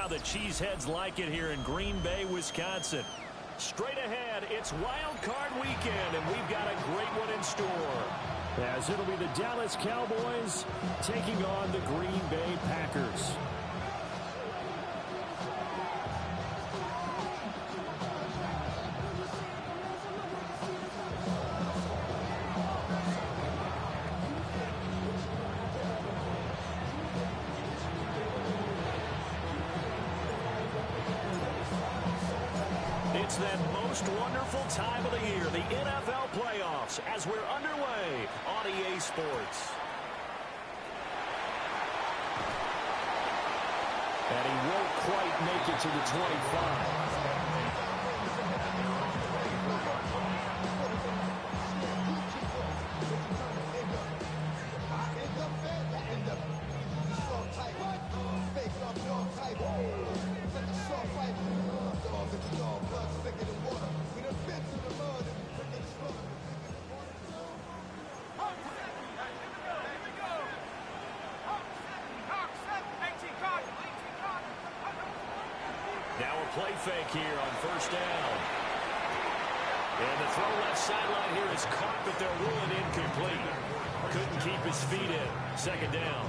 how the Cheeseheads like it here in Green Bay, Wisconsin. Straight ahead, it's Wild Card Weekend, and we've got a great one in store. As it'll be the Dallas Cowboys taking on the Green Bay Packers. It's that most wonderful time of the year, the NFL playoffs, as we're underway on EA Sports. And he won't quite make it to the 25. Now a play fake here on first down. And the throw left sideline here is caught, but they're ruling incomplete. Couldn't keep his feet in. Second down.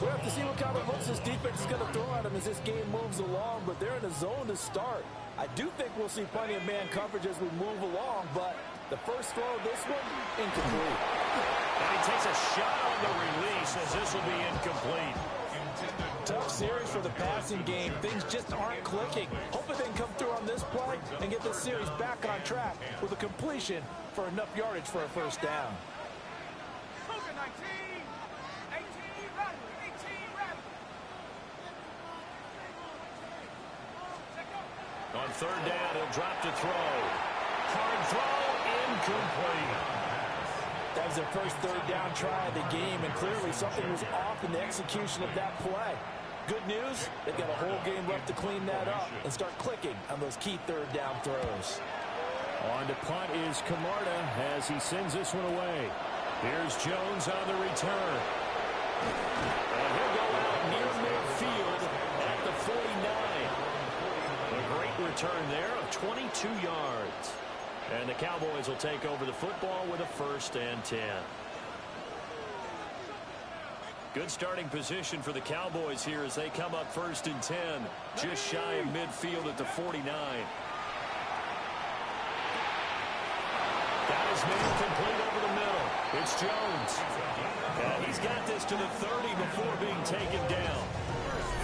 We'll have to see what kind of looks this defense is going to throw at him as this game moves along, but they're in a zone to start. I do think we'll see plenty of man coverage as we move along, but the first throw of this one, incomplete. And he takes a shot on the release as this will be incomplete. Tough series for the passing game. Things just aren't clicking. Hoping they can come through on this play and get this series back on track with a completion for enough yardage for a first down. On third down, he'll drop to throw. Hard throw, incomplete. That was their first third down try of the game, and clearly something was off in the execution of that play. Good news, they've got a whole game left to clean that up and start clicking on those key third down throws. On to punt is Camarda as he sends this one away. Here's Jones on the return. And he'll go out near midfield at the 49. A great return there of 22 yards. And the Cowboys will take over the football with a 1st and 10. Good starting position for the Cowboys here as they come up 1st and 10. Just shy of midfield at the 49. Got his man complete over the middle. It's Jones. And he's got this to the 30 before being taken down.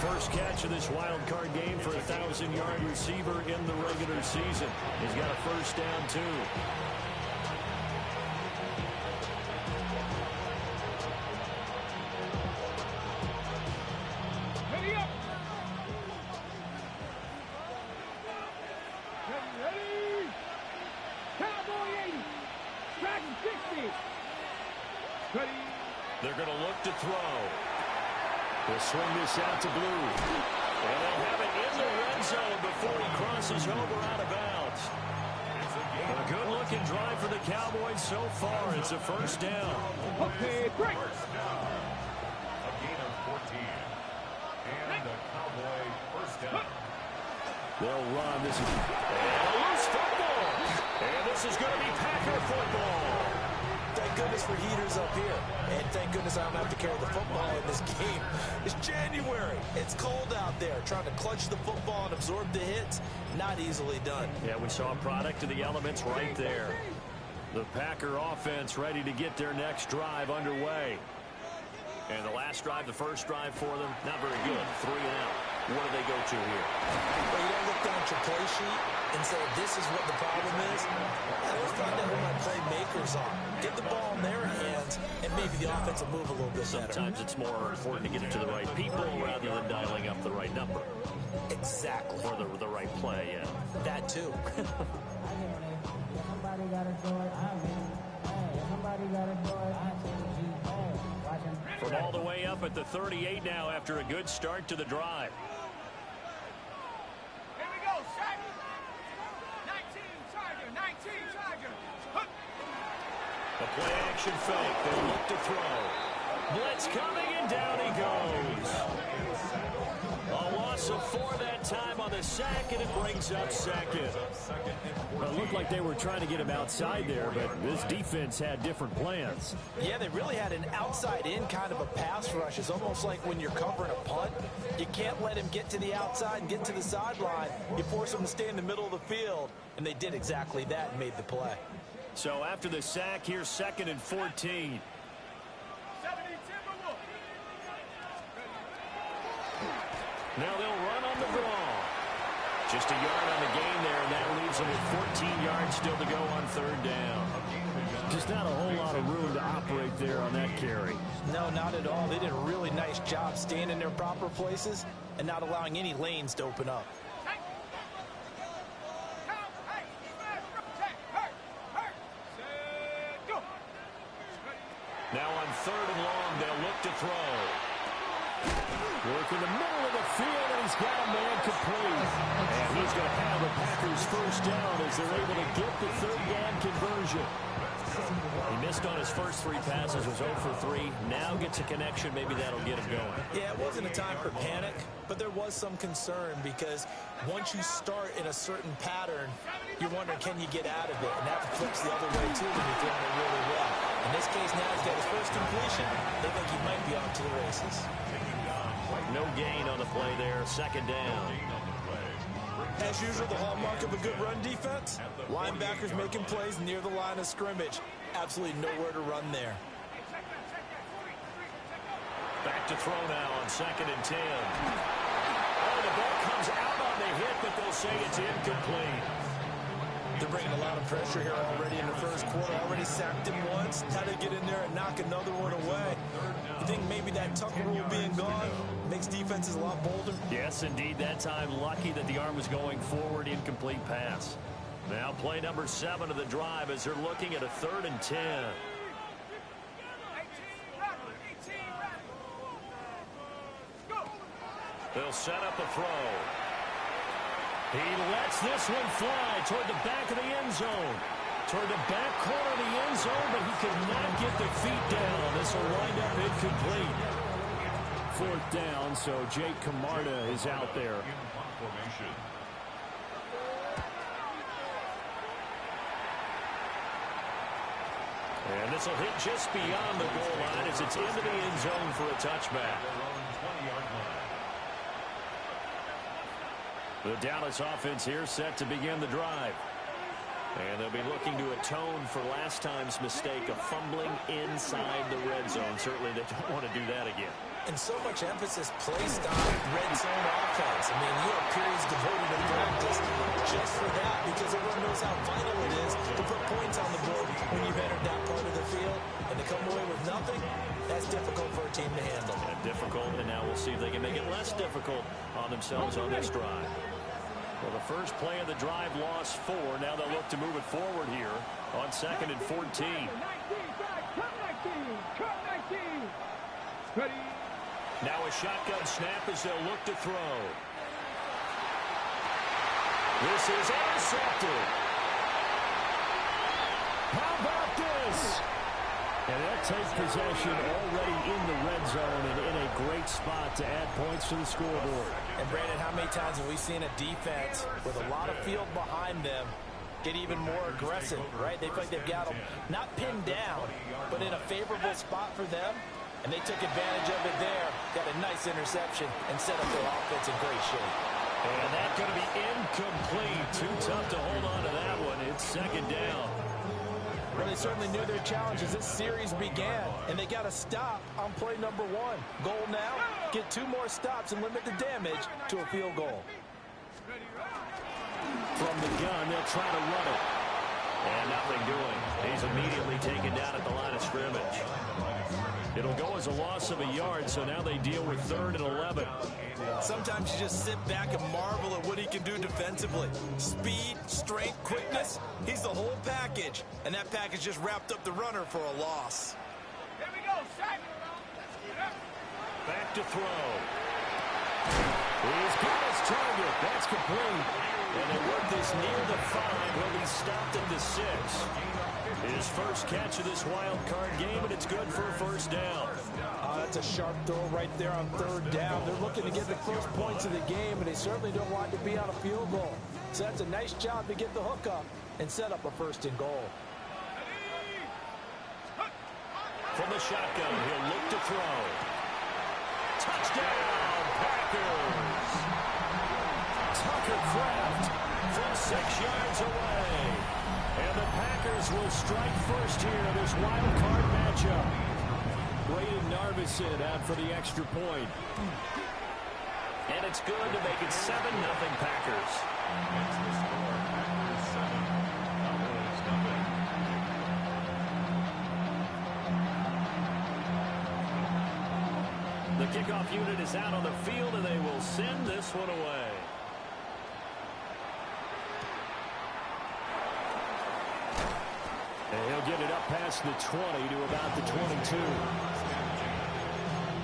First catch of this wild card game for a 1,000-yard receiver in the regular season. He's got a 1st down, too. Ready up. Ready. Cowboy 80. Track 60. Ready. They're going to look to throw. They'll swing this out to Blue. And they'll have it in the red zone before he crosses over out of bounds. A good-looking drive for the Cowboys so far. It's a 1st down. Okay, break. A gain of 14. And the Cowboy 1st down. They'll run. This is a loose football. And this is going to be Packer football. Thank goodness for heaters up here. And thank goodness I don't have to carry the football in this game. It's January. It's cold out there. Trying to clutch the football and absorb the hits, not easily done. Yeah, we saw a product of the elements right there. The Packer offense ready to get their next drive underway. And the last drive, the first drive for them, not very good. 3 and out. What do they go to here? Well, you don't look down at your play sheet and say, this is what the problem is. Let's find out who my playmakers are. Get the ball in their hands, and maybe the offense will move a little bit better. Sometimes it's more important to get it to the right people rather than dialing up the right number. Exactly. For the right play, yeah. That, too. Somebody got to do it. Somebody got to do it. From all the way up at the 38 now after a good start to the drive. Here we go, shot. 19 Charger, 19 Charger. Hook. A play action fake. They look to throw. Blitz coming and down he goes. A So for that time on the sack, and it brings up second. Well, it looked like they were trying to get him outside there, but this defense had different plans. Yeah, they really had an outside-in kind of a pass rush. It's almost like when you're covering a punt, you can't let him get to the outside and get to the sideline. You force him to stay in the middle of the field, and they did exactly that and made the play. So after the sack, here's 2nd and 14. Now they'll run on the draw. Just a yard on the gain there, and that leaves them with 14 yards still to go on 3rd down. Just not a whole lot of room to operate there on that carry. No, not at all. They did a really nice job staying in their proper places and not allowing any lanes to open up. Now on 3rd and long, they'll look to throw. Work in the middle of the field, and he's got a man complete. And he's going to have the Packers 1st down as they're able to get the 3rd down conversion. He missed on his first 3 passes, was 0 for 3. Now gets a connection. Maybe that'll get him going. Yeah, it wasn't a time for panic, but there was some concern because once you start in a certain pattern, you're wondering, can you get out of it? And that flips the other way, too, when you're throwing it really well. In this case, now he's got his first completion. They think he might be off to the races. No gain on the play there. 2nd down. As usual, the hallmark of a good run defense, linebackers making plays near the line of scrimmage. Absolutely nowhere to run there. Back to throw now on 2nd and 10. Oh, the ball comes out on the hit, but they'll say it's incomplete. They're bringing a lot of pressure here already in the first quarter. Already sacked him once. Had to get in there and knock another one away. You think maybe that Tucker rule being gone makes defenses a lot bolder? Yes, indeed. That time, lucky that the arm was going forward. Incomplete pass. Now play number 7 of the drive as they're looking at a 3rd and 10. They'll set up a throw. He lets this one fly toward the back of the end zone. Toward the back corner of the end zone, but he could not get the feet down. This will wind up incomplete. 4th down, so Jake Camarda is out there. And this will hit just beyond the goal line as it's into the end zone for a touchback. The Dallas offense here set to begin the drive. And they'll be looking to atone for last time's mistake of fumbling inside the red zone. Certainly they don't want to do that again. And so much emphasis placed on red zone offense. I mean, you have periods devoted to practice just for that because everyone knows how vital it is to put points on the board when you've entered that part of the field. And to come away with nothing, that's difficult for a team to handle. Yeah, difficult, and now we'll see if they can make it less difficult on themselves on this drive. Well, the first play of the drive lost 4. Now they'll look to move it forward here on 2nd and 14. Now a shotgun snap as they'll look to throw. This is intercepted. How about this? And they'll take possession already in the red zone and in a great spot to add points to the scoreboard. And Brandon, how many times have we seen a defense with a lot of field behind them get even more aggressive, right? They feel like they've got them not pinned down, but in a favorable spot for them. And they took advantage of it there, got a nice interception, and set up their offense in great shape. And that's going to be incomplete. Too tough to hold on to that one. It's 2nd down. Well, they certainly knew their challenge as this series began, and they got a stop on play number 1. Goal now, get 2 more stops and limit the damage to a field goal. From the gun, they'll try to run it. And nothing doing. He's immediately taken down at the line of scrimmage. It'll go as a loss of a yard, so now they deal with 3rd and 11. Sometimes you just sit back and marvel at what he can do defensively. Speed, strength, quickness, he's the whole package. And that package just wrapped up the runner for a loss. Here we go, Shaq. Back to throw. He's got his target. That's complete. And they work this near the 5. He'll be stopped at the 6. His first catch of this wild card game, and it's good for a first down. That's a sharp throw right there on 3rd down. They're looking to get the first points of the game, and they certainly don't want to be on a field goal. So that's a nice job to get the hook up and set up a 1st and goal. From the shotgun, he'll look to throw. Touchdown, Packers! Tucker Kraft from 6 yards away. And the Packers will strike first here in this wild card matchup. Braden Narvison out for the extra point. And it's good to make it 7-0 Packers. That's the score. Packers 7, Cowboys nothing. The kickoff unit is out on the field, and they will send this one away. And he'll get it up past the 20 to about the 22.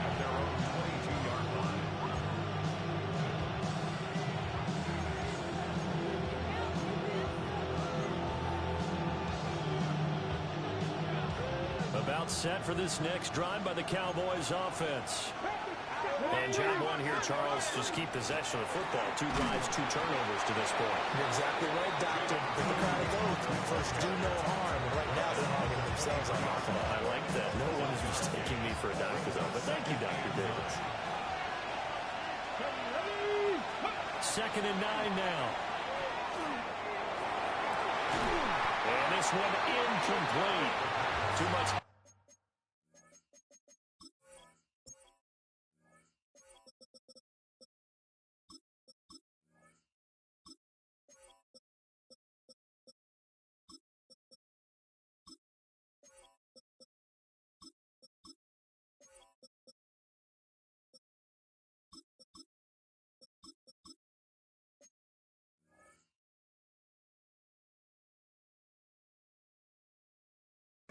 At their own 22-yard line. About set for this next drive by the Cowboys offense. And job 1 here, Charles, just keep possession of the football. 2 drives, 2 turnovers to this point. You're exactly right, Doctor. Democratic oath. First, do no harm. And right now, they're harming themselves on offense. I like that. No one is mistaking me for a doctor's oath. But thank you, Dr. Davis. 2nd and 9 now. And this one incomplete. Too much.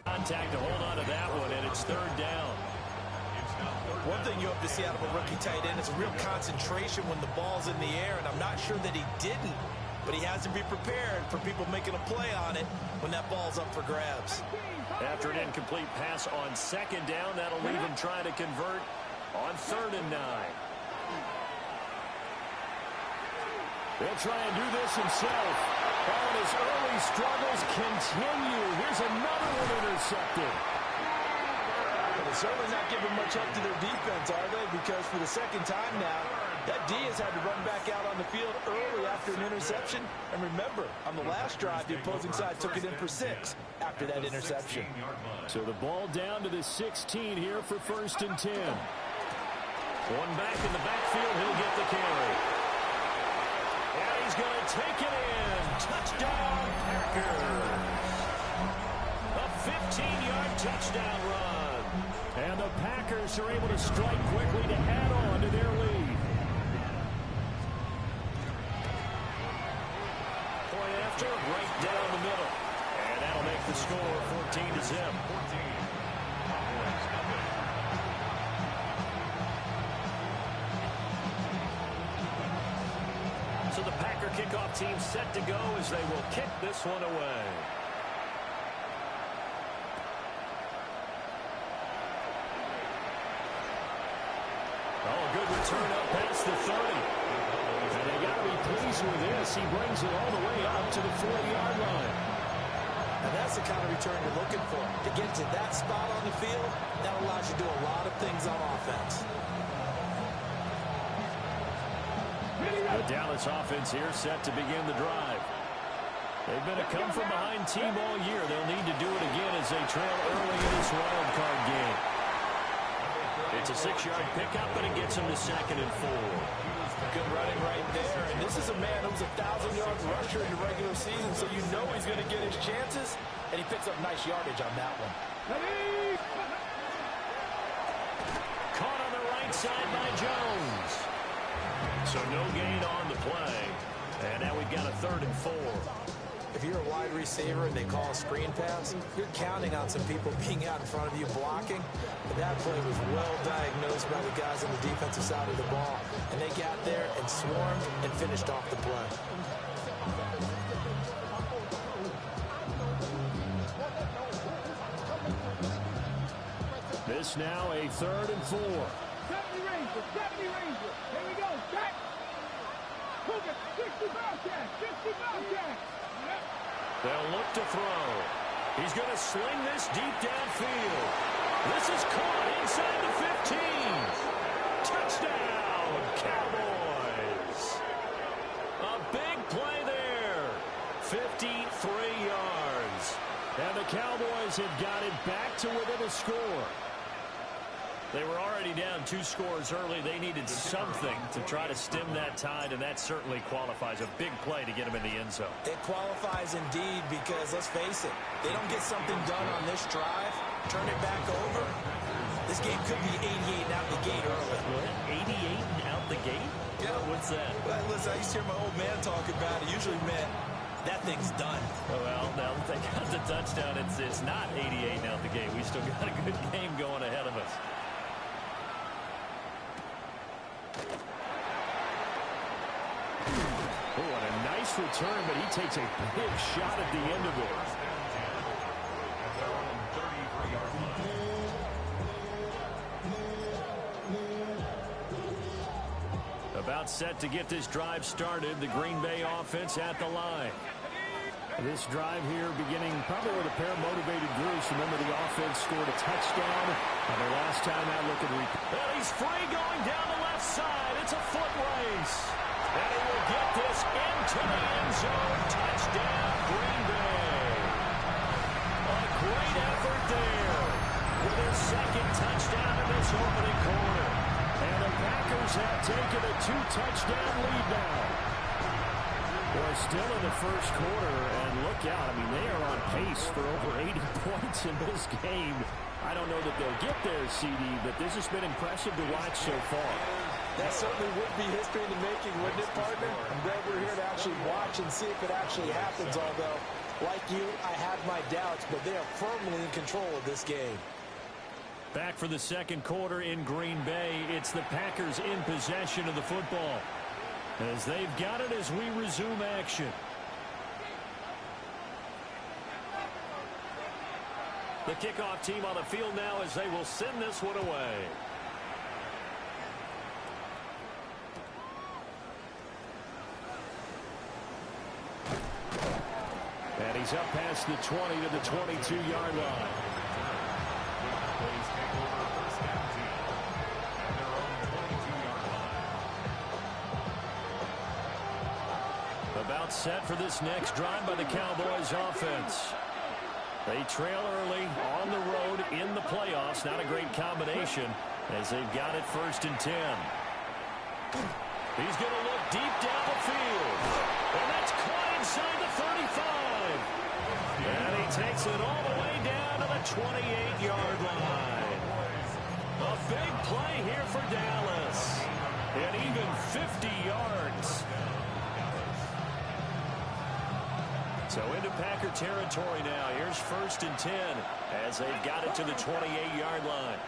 Contact to hold on to that one, and it's 3rd down. One thing you hope to see out of a rookie tight end is a real concentration when the ball's in the air, and I'm not sure that he didn't, but he has to be prepared for people making a play on it when that ball's up for grabs. After an incomplete pass on 2nd down, that'll leave him trying to convert on 3rd and 9. He'll try and do this himself. And his early struggles continue. Here's another one intercepted. But they're certainly not giving much up to their defense, are they? Because for the 2nd time now, that D has had to run back out on the field early after an interception. And remember, on the last drive, the opposing side took it in for 6 after that interception. So the ball down to the 16 here for 1st and 10. One back in the backfield, he'll get the carry. And he's going to take it in. Touchdown, Packers. A 15-yard touchdown run. And the Packers are able to strike quickly to add on to their lead. Point after, right down the middle. And that'll make the score 14-0. So the Packer kickoff team set to go as they will kick this one away. Oh, good return up past the 30. And they got to be pleased with this. He brings it all the way up to the 40-yard line. And that's the kind of return you're looking for. To get to that spot on the field, that allows you to do a lot of things on offense. The Dallas offense here set to begin the drive. They've been a come-from-behind team all year. They'll need to do it again as they trail early in this wild card game. It's a 6-yard pickup, but it gets him to 2nd and 4. Good running right there. And this is a man who's a 1,000-yard rusher in the regular season, so you know he's going to get his chances, and he picks up nice yardage on that one. Caught on the right side by Jones. So no gain on the play. And now we've got a 3rd and 4. If you're a wide receiver and they call a screen pass, you're counting on some people being out in front of you blocking. But that play was well diagnosed by the guys on the defensive side of the ball. And they got there and swarmed and finished off the play. This now a 3rd and 4. 70 Ranger, 70 Ranger. Here we go, back. Cougar, 60 Bobcats, 60 Bobcats. They'll look to throw. He's going to sling this deep downfield. This is caught inside the 15. Touchdown, Cowboys. A big play there. 53 yards. And the Cowboys have got it back to within a score. They were already down 2 scores early. They needed something to try to stem that tide, and that certainly qualifies. A big play to get them in the end zone. It qualifies indeed because, let's face it, they don't get something done on this drive, turn it back over, this game could be 88 out the gate early. What? 88 and out the gate? Yeah. What's that? Well, listen, I used to hear my old man talk about it. Usually meant that thing's done. Well, now that they got the touchdown, it's not 88 and out the gate. We still got a good game going ahead of us. Oh, what a nice return, but he takes a big shot at the end of it. About set to get this drive started. The Green Bay offense at the line. This drive here beginning probably with a pair of motivated groups. Remember, the offense scored a touchdown on their last time out. Look at well, he's free going down the left side. It's a foot race. And he will get this into the end zone. Touchdown, Green Bay. A great effort there with his 2nd touchdown in this opening quarter. And the Packers have taken a 2-touchdown lead now. Well, still in the first quarter, and look out. I mean, they are on pace for over 80 points in this game. I don't know that they'll get there, CD, but this has been impressive to watch so far. That certainly would be history in the making, wouldn't it, partner? I'm glad we're here to actually watch and see if it actually happens, although, like you, I have my doubts, but they are firmly in control of this game. Back for the second quarter in Green Bay. It's the Packers in possession of the football, as they've got it as we resume action. The kickoff team on the field now as they will send this one away. And he's up past the 20 to the 22-yard line. About set for this next drive by the Cowboys offense. They trail early on the road in the playoffs. Not a great combination as they've got it 1st and 10. He's going to look deep down the field. And that's caught inside the 35. And he takes it all the way down to the 28-yard line. A big play here for Dallas. And even 50 yards. So into Packer territory now. Here's 1st and 10 as they've got it to the 28-yard line.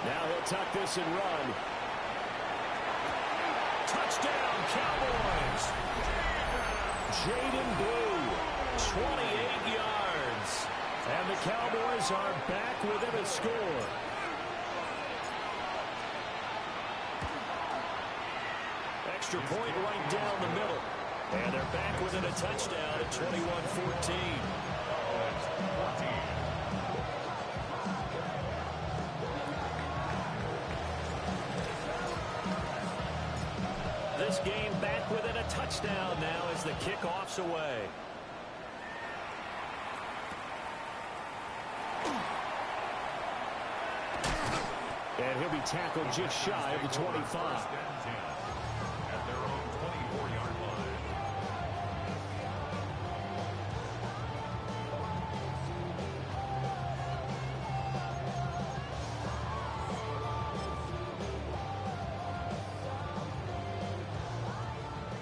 Now he'll tuck this and run. Touchdown, Cowboys. Jaden Blue, 28 yards. And the Cowboys are back within a score. Extra point right down the middle. And they're back within a touchdown at 21-14. This game back within a touchdown now as the kickoff's away. And he'll be tackled just shy of the 25.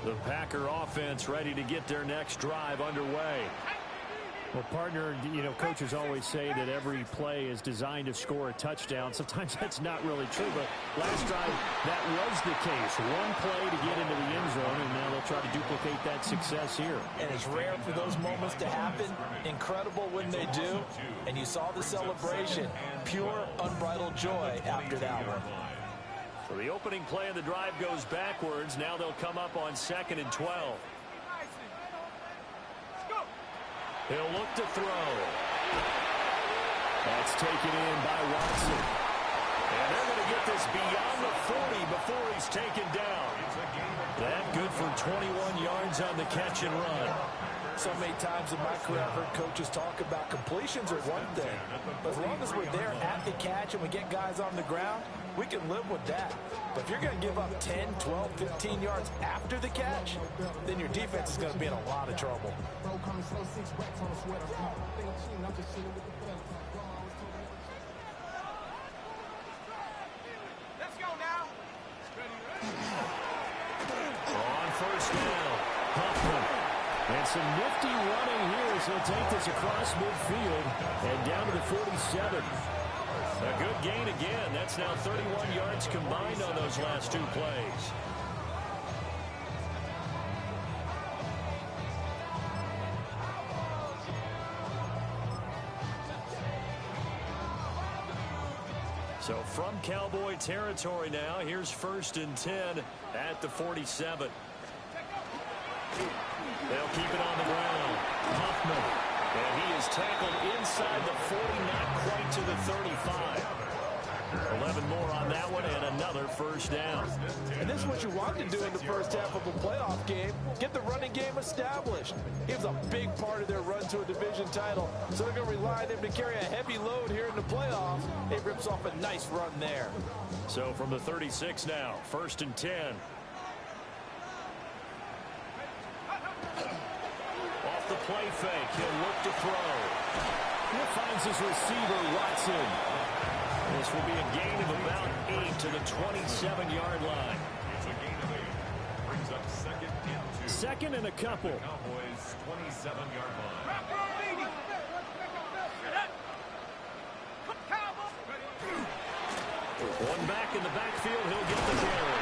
The Packer offense ready to get their next drive underway. Well, partner, coaches always say that every play is designed to score a touchdown. Sometimes that's not really true, but last drive, that was the case. One play to get into the end zone, and now they'll try to duplicate that success here. And it's rare for those moments to happen. Incredible when they do. And you saw the celebration. Pure, unbridled joy after that one. So the opening play of the drive goes backwards. Now they'll come up on 2nd and 12. He'll look to throw. That's taken in by Watson. And they're going to get this beyond the 40 before he's taken down. That good for 21 yards on the catch and run. So many times in my career, I've heard coaches talk about completions are one thing. But as long as we're there at the catch and we get guys on the ground, we can live with that. But if you're going to give up 10, 12, 15 yards after the catch, then your defense is going to be in a lot of trouble. Let's go now. On first down, Huffman. And some nifty running here as he'll take this across midfield and down to the 47. A good gain again. That's now 31 yards combined on those last two plays. So from Cowboy territory now, here's 1st and 10 at the 47. They'll keep it on the ground. Huffman. And he is tackled inside the 40, not quite to the 35. 11 more on that one and another first down. And this is what you want to do in the first half of a playoff game. Get the running game established. He was a big part of their run to a division title. So they're going to rely on him to carry a heavy load here in the playoffs. It rips off a nice run there. So from the 36 now, 1st and 10. Off the play fake, he'll look to throw. He finds his receiver, Watson. This will be a gain of about 8 to the 27-yard line. It's a gain of 8. Brings up 2nd and 2. Second and a couple. Cowboys 27-yard line. One back in the backfield, he'll get the carry.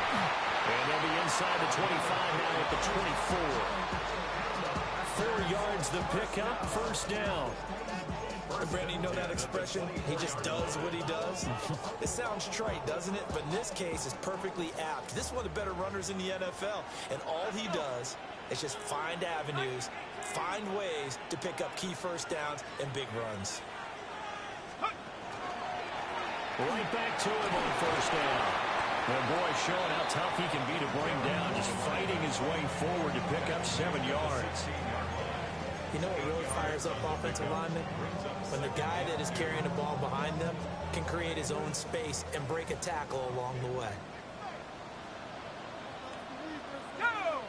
And they'll be inside the 25 now at the 24. 4 yards the pickup, first down. And Brandon, you know that expression? He just does what he does. It sounds trite, doesn't it? But in this case, it's perfectly apt. This is one of the better runners in the NFL. And all he does is just find avenues, find ways to pick up key first downs and big runs. Right back to him on first down. And boy, showing how tough he can be to bring down, just fighting his way forward to pick up 7 yards. You know what really fires up offensive linemen? When the guy that is carrying the ball behind them can create his own space and break a tackle along the way. Go!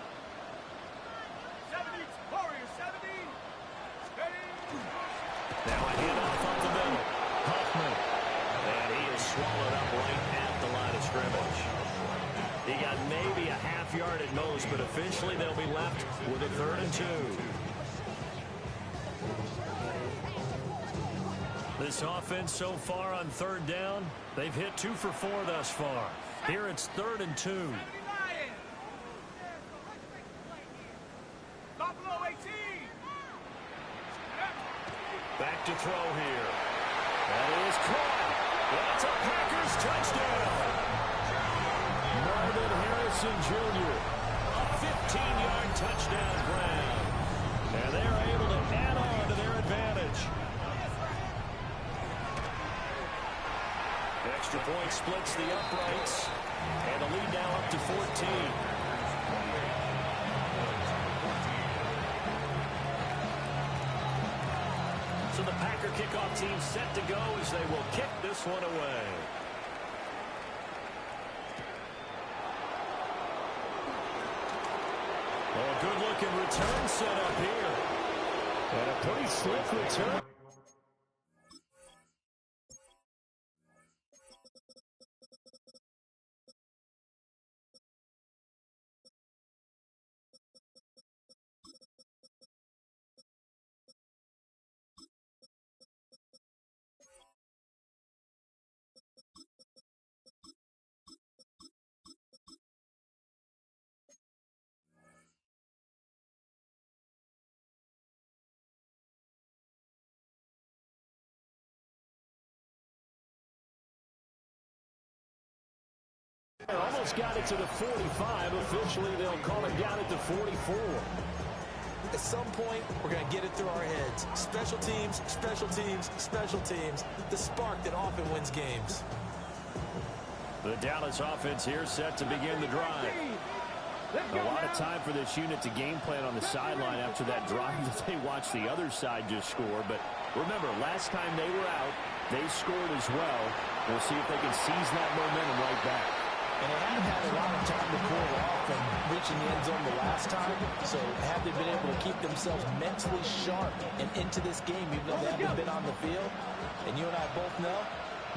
70, Warriors, 70. Ready? Now a handoff up the middle. Huffman. And he is swallowed up right at the line of scrimmage. He got maybe a half yard at most, but officially they'll be left with a 3rd and 2. This offense so far on 3rd down, they've hit 2 for 4 thus far. Here it's 3rd and 2. Buffalo 18. Back to throw here. That is caught. That's a Packers touchdown. Marvin Harrison Jr. A 15-yard touchdown grab. And they're able to add on to their advantage. Extra point splits the uprights. And the lead now up to 14. So the Packer kickoff team set to go as they will kick this one away. Oh, a good-looking return set up here. And a pretty slick return. Almost got it to the 45. Officially, they'll call it down at the 44. At some point, we're going to get it through our heads. Special teams, special teams, special teams. The spark that often wins games. The Dallas offense here set to begin the drive. A lot of time for this unit to game plan on the sideline after that drive that they watched the other side just score. But remember, last time they were out, they scored as well. We'll see if they can seize that momentum right back. And they haven't had a lot of time to cool off and reaching the end zone the last time. So have they been able to keep themselves mentally sharp and into this game even though they haven't been on the field? And you and I both know,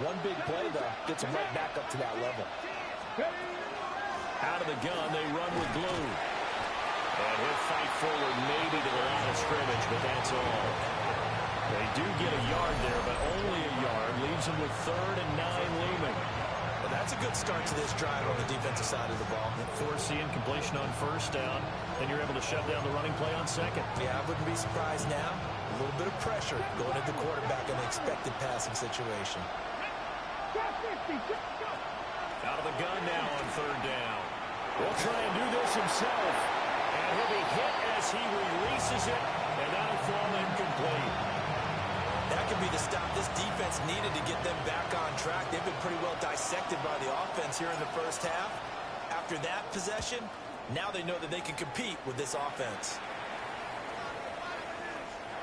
one big play, though, gets them right back up to that level. Out of the gun, they run with glue. And he'll fight forward maybe to the line of scrimmage, but that's all. They do get a yard there, but only a yard. Leaves them with 3rd and 9 Lehman. Well, that's a good start to this drive on the defensive side of the ball. Force the incompletion on 1st down, and you're able to shut down the running play on 2nd. Yeah, I wouldn't be surprised now. A little bit of pressure going at the quarterback in the expected passing situation. Out of the gun now on 3rd down. Will try and do this himself. And he'll be hit as he releases it, and that'll fall incomplete. That could be the stop this defense needed to get them back on track. They've been pretty well dissected by the offense here in the first half. After that possession, now they know that they can compete with this offense.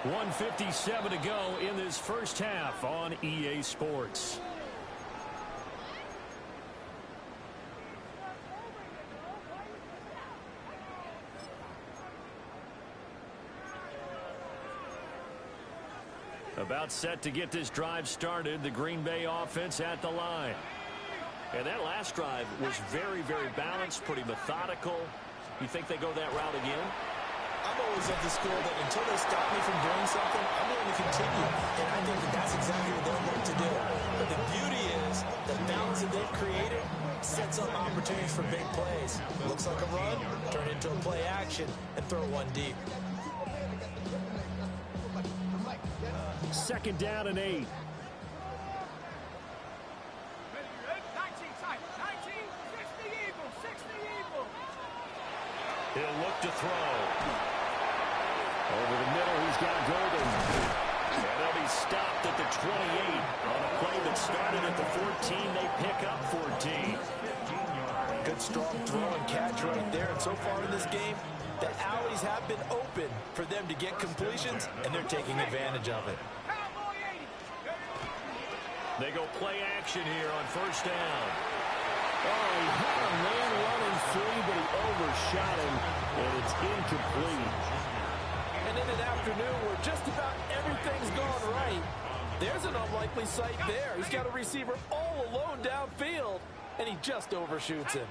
1:57 to go in this first half on EA Sports. About set to get this drive started, the Green Bay offense at the line. And that last drive was very, very balanced, pretty methodical. You think they go that route again? I'm always of the school that until they stop me from doing something, I'm going to continue. And I think that that's exactly what they're going to do. But the beauty is the balance that they've created sets up opportunities for big plays. Looks like a run, turn into a play action, and throw one deep. 2nd down and 8. He'll look to throw. Over the middle, he's got Golden. And he'll be stopped at the 28. On a play that started at the 14, they pick up 14. Good strong throw and catch right there. And so far in this game, the alleys have been open for them to get completions, and they're taking advantage of it. They go play action here on 1st down. Oh, he had a man running free, but he overshot him, and it's incomplete. And in an afternoon where just about everything's gone right, there's an unlikely sight there. He's got a receiver all alone downfield, and he just overshoots him.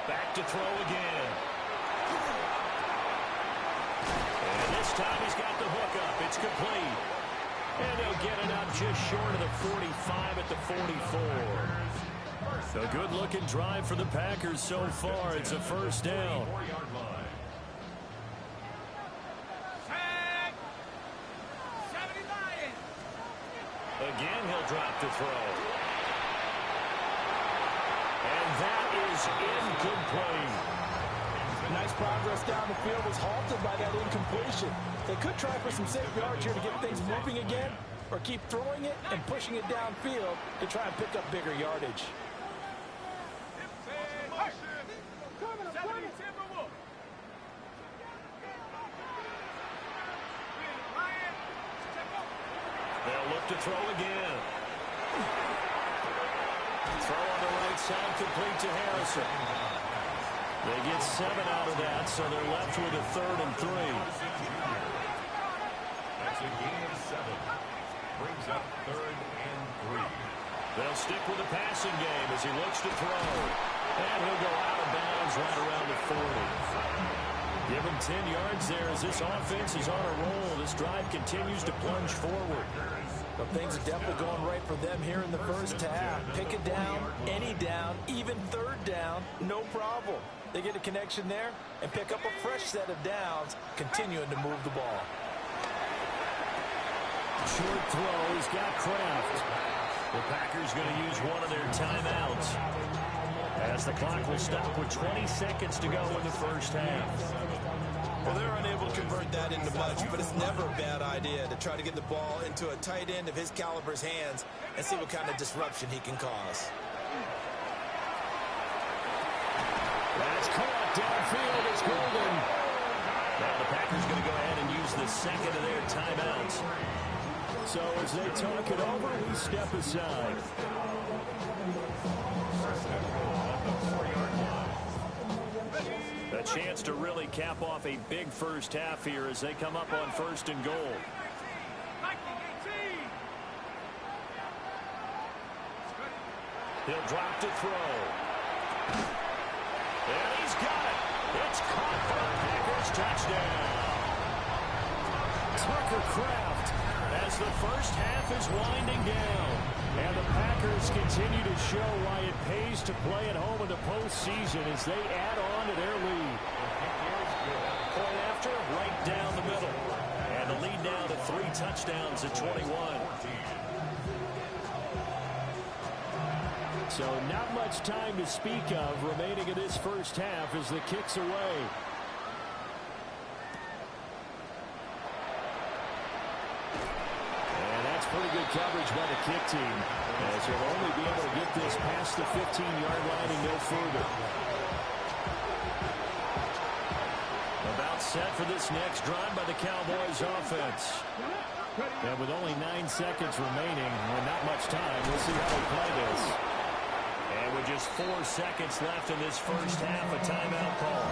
Back to throw again. And this time he's got the hook up. It's complete. And they'll get it up just short of the 45 at the 44. A good-looking drive for the Packers so far. It's a 1st down. Again, he'll drop to throw. And that is incomplete. Nice progress down the field was halted by that incompletion. They could try for some safe yards here to get things moving again, or keep throwing it and pushing it downfield to try and pick up bigger yardage. They'll look to throw again. Throw on the right side, complete to Harrison. They get 7 out of that, so they're left with a 3rd and 3. That's a gain of 7. Brings up 3rd and 3. They'll stick with the passing game as he looks to throw. And he'll go out of bounds right around the 40. Give him 10 yards there as this offense is on a roll. This drive continues to plunge forward. But things are definitely going right for them here in the first half. Pick it down, any down, even 3rd down, no problem. They get a connection there and pick up a fresh set of downs, continuing to move the ball. Short throw, he's got Kraft. The Packers going to use one of their timeouts as the clock will stop with 20 seconds to go in the first half. Well, they're unable to convert that into much, but it's never a bad idea to try to get the ball into a tight end of his caliber's hands and see what kind of disruption he can cause. That's caught downfield. It's golden. Now the Packers going to go ahead and use the second of their timeouts. So as they talk it over, we step aside. A chance to really cap off a big first half here as they come up on 1st and goal. He'll drop to throw. And he's got it. It's caught for a Packers touchdown. Tucker Kraft as the first half is winding down. And the Packers continue to show why it pays to play at home in the postseason as they add on to their lead. Point after, right down the middle. And the lead now to 3 touchdowns at 21. So not much time to speak of remaining in this first half as the kick's away. And that's pretty good coverage by the kick team, as they'll only be able to get this past the 15-yard line and no further. About set for this next drive by the Cowboys offense. And with only 9 seconds remaining and not much time, we'll see how they play this. And with just 4 seconds left in this first half, a timeout call.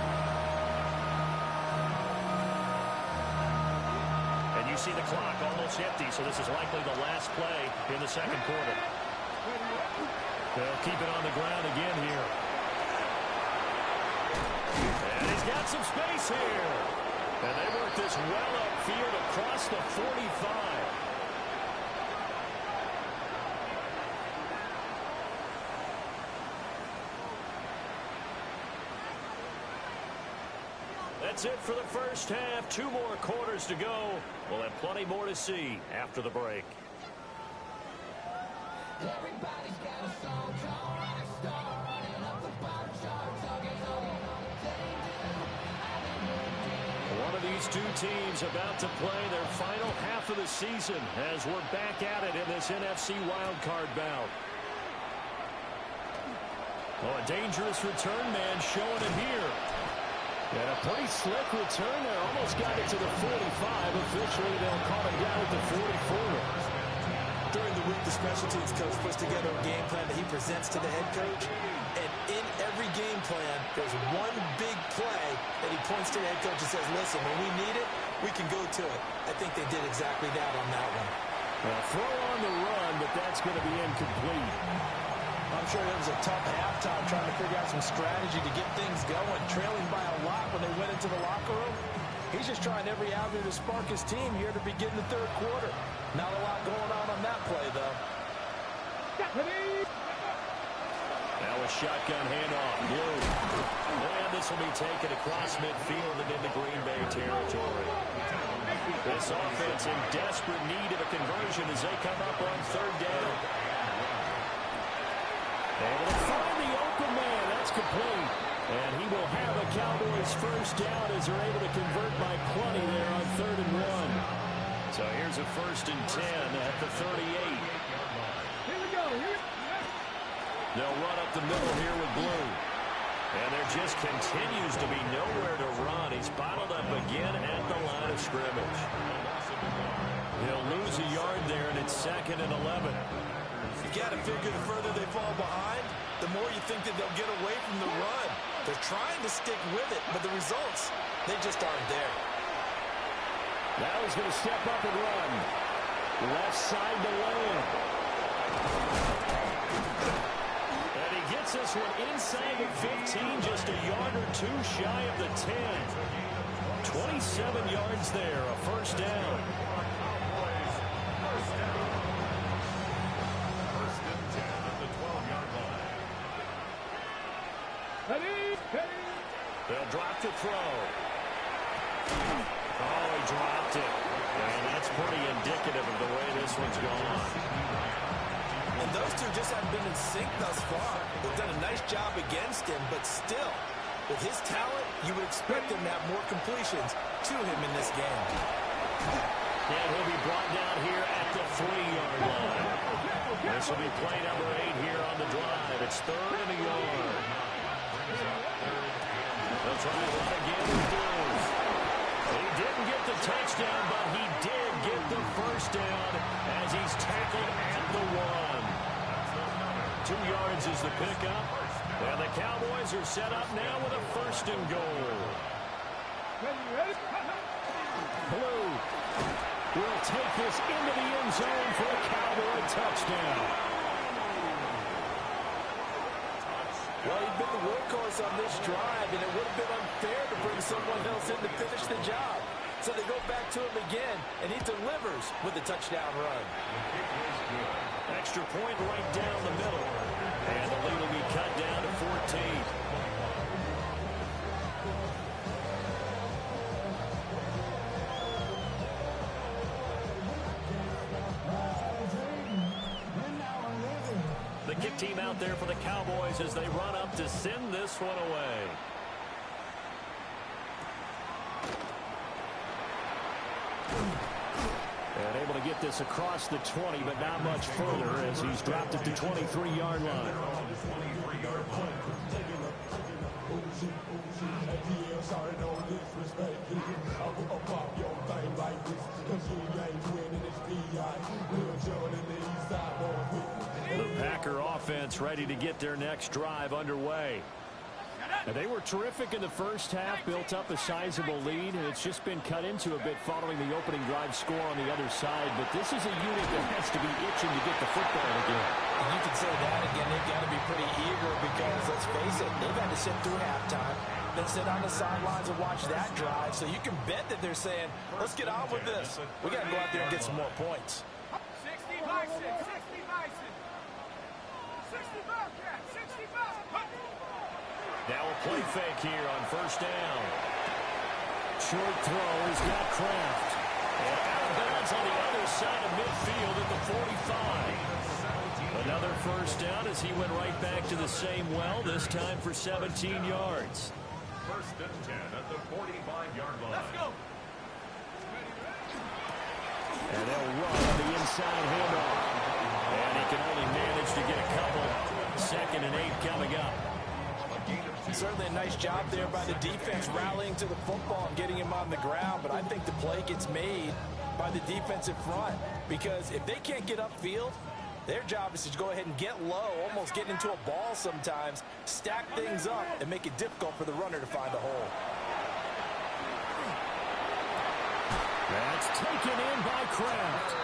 And you see the clock almost empty, so this is likely the last play in the second quarter. They'll keep it on the ground again here. And he's got some space here. And they work this well upfield across the 45. That's it for the first half. 2 more quarters to go. We'll have plenty more to see after the break. Everybody's got a song called Rockstar, running up the bar charts, One of these two teams about to play their final half of the season as we're back at it in this NFC wildcard bout. Oh, a dangerous return man showing it here. And a pretty slick return there. Almost got it to the 45. Officially, they'll call it down at the 44. During the week, the special teams coach puts together a game plan that he presents to the head coach. And in every game plan, there's one big play that he points to the head coach and says, listen, when we need it, we can go to it. I think they did exactly that on that one. Well, throw on the run, but that's going to be incomplete. I'm sure it was a tough halftime trying to figure out some strategy to get things going, trailing by a lot when they went into the locker room. He's just trying every avenue to spark his team here to begin the third quarter. Not a lot going on that play, though. Now a shotgun handoff. Blue. And this will be taken across midfield and into Green Bay territory. This offense in desperate need of a conversion as they come up on 3rd down. Able to find the open man. That's complete. And he will have a Cowboys first down as they're able to convert by plenty there on 3rd and 1. So here's a 1st and 10 at the 38. Here we go. They'll run up the middle here with Blue. And there just continues to be nowhere to run. He's bottled up again at the line of scrimmage. He'll lose a yard there, and it's 2nd and 11. You got to figure the further they fall behind, the more you think that they'll get away from the run. They're trying to stick with it, but the results, they just aren't there. Now he's going to step up and run. Left side to Lamb. And he gets this one inside the 15, just a yard or 2 shy of the 10. 27 yards there, a first down. They'll drop to throw. Oh, he dropped it. And that's pretty indicative of the way this one's gone. And those two just haven't been in sync thus far. They've done a nice job against him, but still, with his talent, you would expect him to have more completions to him in this game. And he'll be brought down here at the 3-yard line. This will be play number 8 here on the drive. It's 3rd and a yard. They'll try to run again with Dawes. He didn't get the touchdown, but he did get the first down as he's tackled at the 1. 2 yards is the pickup. And the Cowboys are set up now with a 1st and goal. Blue will take this into the end zone for a Cowboy touchdown. Well, he's been the workhorse on this drive, and it would have been unfair to bring someone else in to finish the job. So they go back to him again, and he delivers with a touchdown run. Extra point right down the middle. And the lead will be cut down to 14. The kick team out there for the Cowboys as they run up to send this one away. And able to get this across the 20, but not much further as he's dropped at the 23-yard line. The Packer offense ready to get their next drive underway. And they were terrific in the first half, built up a sizable lead, and it's just been cut into a bit following the opening drive score on the other side. But this is a unit that has to be itching to get the football again. And you can say that again. They've got to be pretty eager because, let's face it, they've had to sit through halftime, then sit on the sidelines and watch that drive. So you can bet that they're saying, let's get on with this. We got to go out there and get some more points. 60 Bison, 60 Bison. 60 Bobcat, 60 Bobcat. Now a play fake here on 1st down. Short throw. He's got Kraft. And out of bounds on the other side of midfield at the 45. Another 1st down as he went right back to the same well, this time for 17 yards. 1st and 10 at the 45-yard line. Let's go. And they'll run on the inside handoff. And he can only manage to get a couple. 2nd and 8 coming up. Certainly a nice job there by the defense rallying to the football and getting him on the ground, but I think the play gets made by the defensive front because if they can't get upfield, their job is to go ahead and get low, almost get into a ball sometimes, stack things up, and make it difficult for the runner to find a hole. That's taken in by Kraft.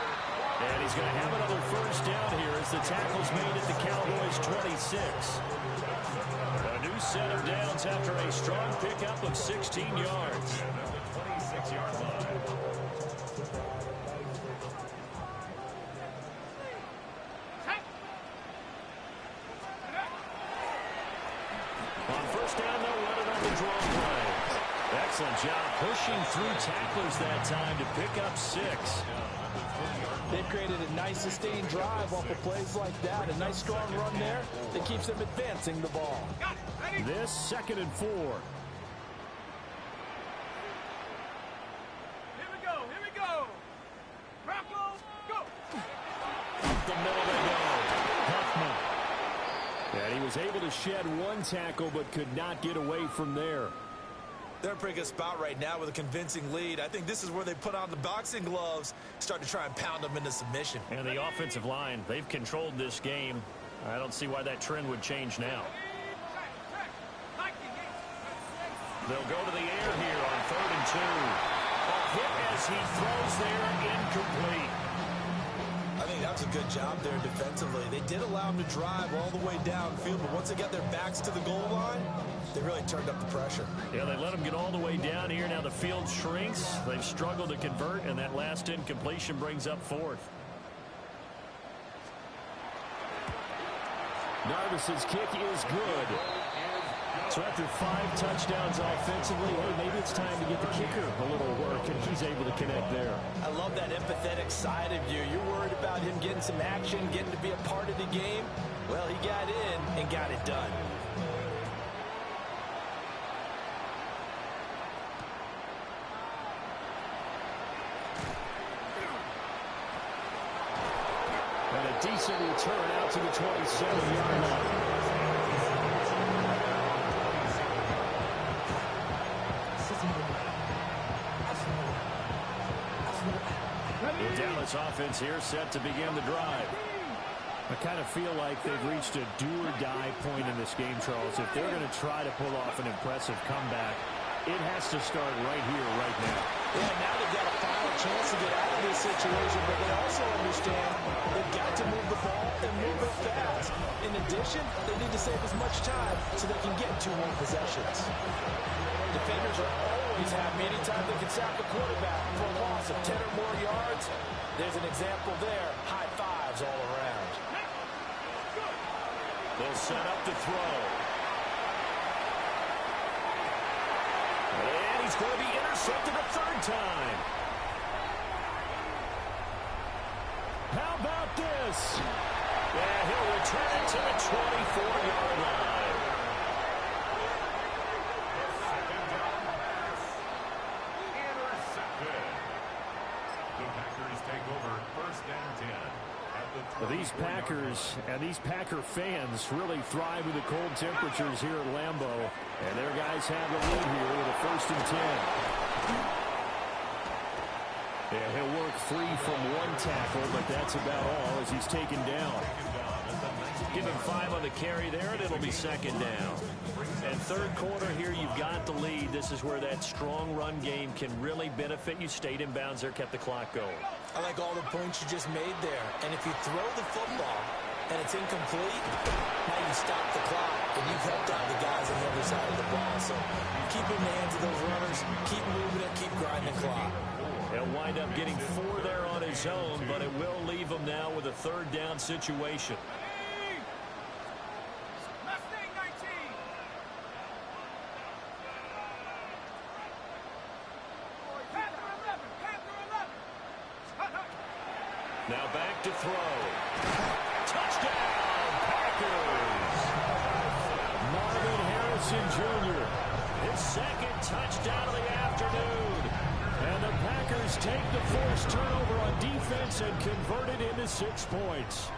And he's going to have another 1st down here as the tackle's made at the Cowboys' 26. A new set of downs after a strong pickup of 16 yards. And at the 26-yard line. On 1st down, they'll run it on the draw play. Excellent job pushing through tacklers that time to pick up 6. They've created a nice sustained drive off of plays like that. A nice strong run there that keeps them advancing the ball. This 2nd and 4. Here we go, here we go. Rocco, go. Up the middle they go. Huffman. And he was able to shed 1 tackle but could not get away from there. They're in a pretty good spot right now with a convincing lead. I think this is where they put on the boxing gloves, start to try and pound them into submission. And the offensive line, they've controlled this game. I don't see why that trend would change now. They'll go to the air here on 3rd and 2. A hit as he throws there, incomplete. I think that's a good job there defensively. They did allow him to drive all the way downfield, but once they got their backs to the goal line, they really turned up the pressure. Yeah, they let him get all the way down here. Now the field shrinks. They've struggled to convert, and that last incompletion brings up 4th. Narvis's kick is good. So after 5 touchdowns offensively, hey, maybe it's time to get the kicker a little work, and he's able to connect there. I love that empathetic side of you. You're worried about him getting some action, getting to be a part of the game. Well, he got in and got it done. And a decent return out to the 27-yard line. The Dallas offense here set to begin the drive. I kind of feel like they've reached a do-or-die point in this game, Charles. If they're going to try to pull off an impressive comeback, it has to start right here, right now. Yeah, now they've got a final chance to get out of this situation, but they also understand they've got to move the ball and move it fast. In addition, they need to save as much time so they can get 2 more possessions. Defenders are always happy anytime they can sack a quarterback for a loss of 10 or more yards. There's an example there. High fives all around. They'll set up to throw. And he's going to be intercepted a 3rd time. How about this? Yeah, he'll return it to the 24-yard line. Intercepted. The Packers take over 1st and 10. Well, these Packers and these Packer fans really thrive with the cold temperatures here at Lambeau. And their guys have the lead here with a 1st and 10. Yeah, he'll work free from 1 tackle, but that's about all as he's taken down. Give him 5 on the carry there, and it'll be 2nd down. And 3rd quarter here, you've got the lead. This is where that strong run game can really benefit you. Stayed in bounds there, kept the clock going. I like all the points you just made there. And if you throw the football and it's incomplete, now you stop the clock and you've helped out the guys on the other side of the ball. So keep in the hands of those runners, keep moving it, keep grinding the clock. He'll wind up getting 4 there on his own, but it will leave him now with a 3rd down situation. Now back to throw. Touchdown, Packers! Marvin Harrison Jr., his 2nd touchdown of the afternoon. And the Packers take the forced turnover on defense and convert it into 6 points.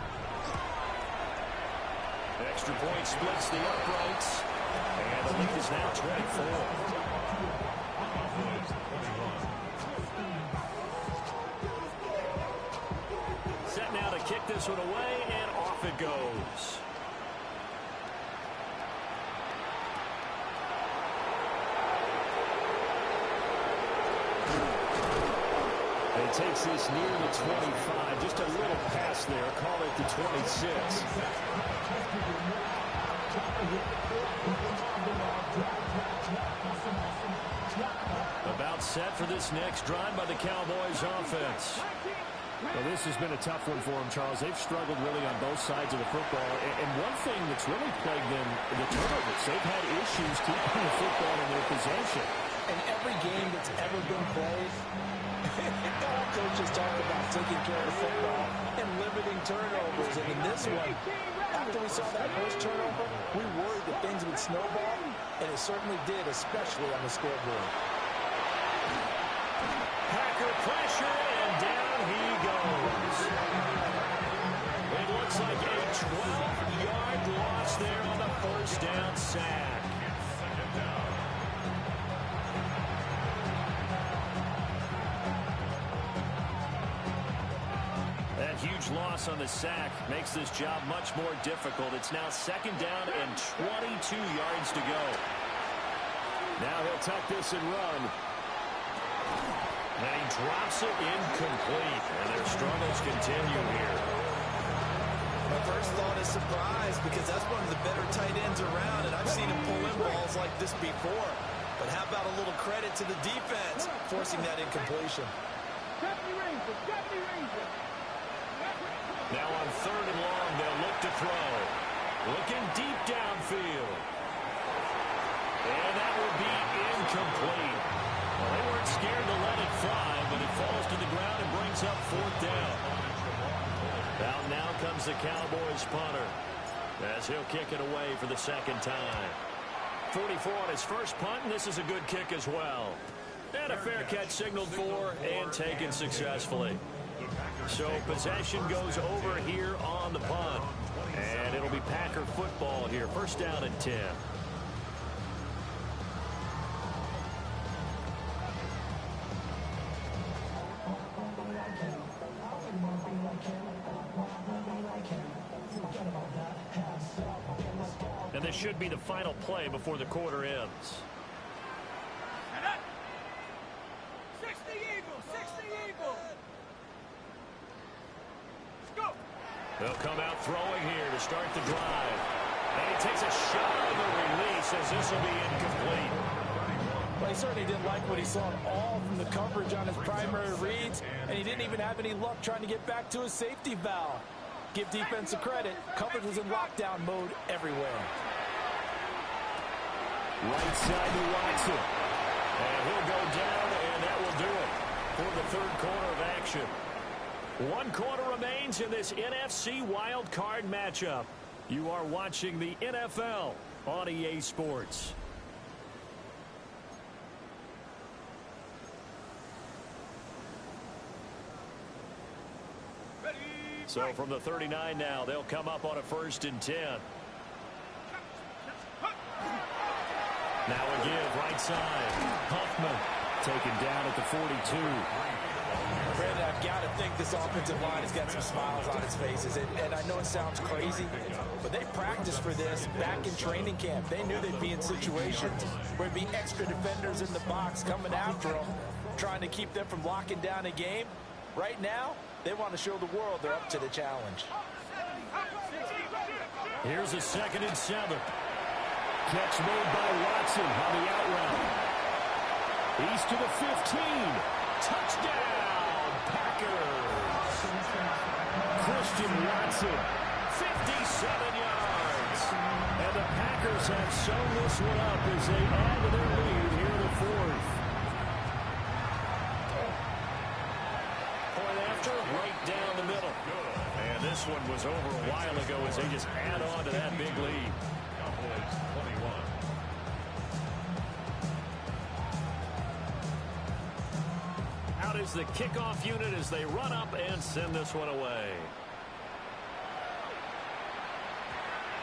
Extra point splits the uprights. And the lead is now 24. Set now to kick this one away, and off it goes. It takes this near the 25. Just a little pass there. Call it the 26. About set for this next drive by the Cowboys offense. Well, this has been a tough one for them, Charles. They've struggled really on both sides of the football. And one thing that's really plagued them, the turnovers. They've had issues keeping the football in their possession. In every game that's ever been played, all coaches talk about taking care of the football and limiting turnovers. And in this one, after we saw that first turnover, we worried that things would snowball, and it certainly did, especially on the scoreboard. Packer pressure, and down he goes. It looks like a 12-yard loss there on the 1st down sack. That huge loss on the sack makes this job much more difficult. It's now 2nd down and 22 yards to go. Now he'll tuck this and run. And he drops it incomplete. And their struggles continue here. My first thought is surprise, because that's one of the better tight ends around, and I've seen him pull in balls like this before. But how about a little credit to the defense forcing that incompletion? Now on 3rd and long, they'll look to throw. Looking deep downfield. up fourth down. Now comes the Cowboys punter as he'll kick it away for the second time. 44 on his first punt, and this is a good kick as well. And a fair catch signaled for and taken successfully. So possession goes over here on the punt. And it'll be Packer football here. First down and 10. And this should be the final play before the quarter ends. 60 Eagles, 60 Eagles. Let's go. They'll come out throwing here to start the drive. And he takes a shot on the release as this will be incomplete. Well, he certainly didn't like what he saw at all from the coverage on his primary reads, and he didn't even have any luck trying to get back to his safety valve. Give defensive credit. Coverage was in lockdown mode everywhere. Right side to Watson. And he'll go down, and that will do it for the third quarter of action. 1 quarter remains in this NFC wild card matchup. You are watching the NFL on EA Sports. So from the 39 now, they'll come up on a 1st and 10. Now a give right side. Huffman taken down at the 42. Brandon, I've got to think this offensive line has got some smiles on its faces. And I know it sounds crazy, but they practiced for this back in training camp. They knew they'd be in situations where there'd be extra defenders in the box coming after them, trying to keep them from locking down a game. Right now, they want to show the world they're up to the challenge. Here's a 2nd and 7. Catch made by Watson on the out route. He's to the 15. Touchdown, Packers. Christian Watson, 57 yards. And the Packers have sewn this one up as they add to their lead here in the 4th. Point after, right down the middle. And this one was over a while ago as they just add on to that big lead. Cowboys 21. Out is the kickoff unit as they run up and send this one away.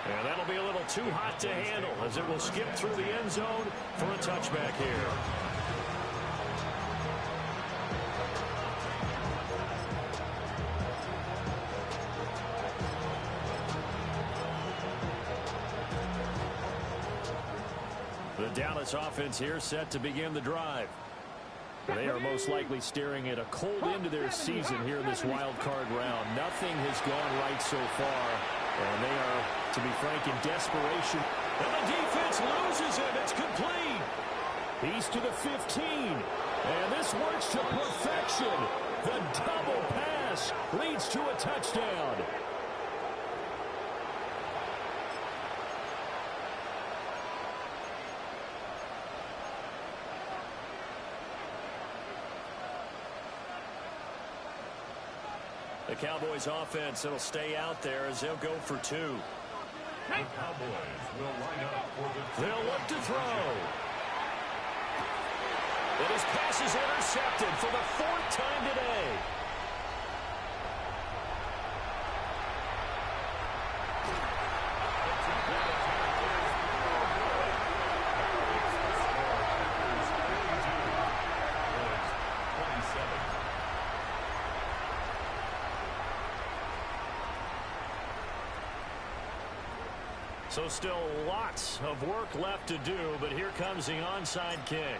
And that'll be a little too hot to handle as it will skip through the end zone for a touchback here. The Dallas offense here set to begin the drive. They are most likely staring at a cold end to their season here in this wild card round. Nothing has gone right so far, and they are, to be frank, in desperation. And the defense loses him. It's complete. He's to the 15, and this works to perfection. The double pass leads to a touchdown. The Cowboys offense, it'll stay out there as they'll go for 2. The Cowboys will line up for the... They'll look to throw. And his pass is intercepted for the 4th time today. So still lots of work left to do, but here comes the onside kick.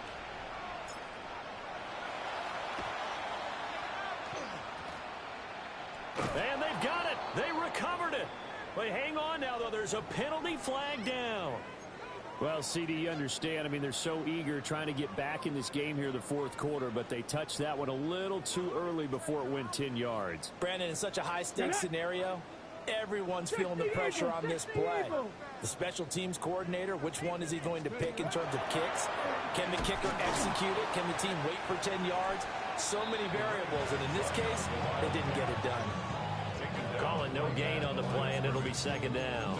And they've got it. They recovered it. But hang on now, though. There's a penalty flag down. Well, CD, you understand. I mean, they're so eager trying to get back in this game here in the 4th quarter, but they touched that one a little too early before it went 10 yards. Brandon, in such a high-stakes scenario, Everyone's feeling the pressure on this play. The special teams coordinator, which one is he going to pick in terms of kicks? Can the kicker execute it? Can the team wait for 10 yards? So many variables, and in this case, they didn't get it done. Calling no gain on the play, and it'll be second down.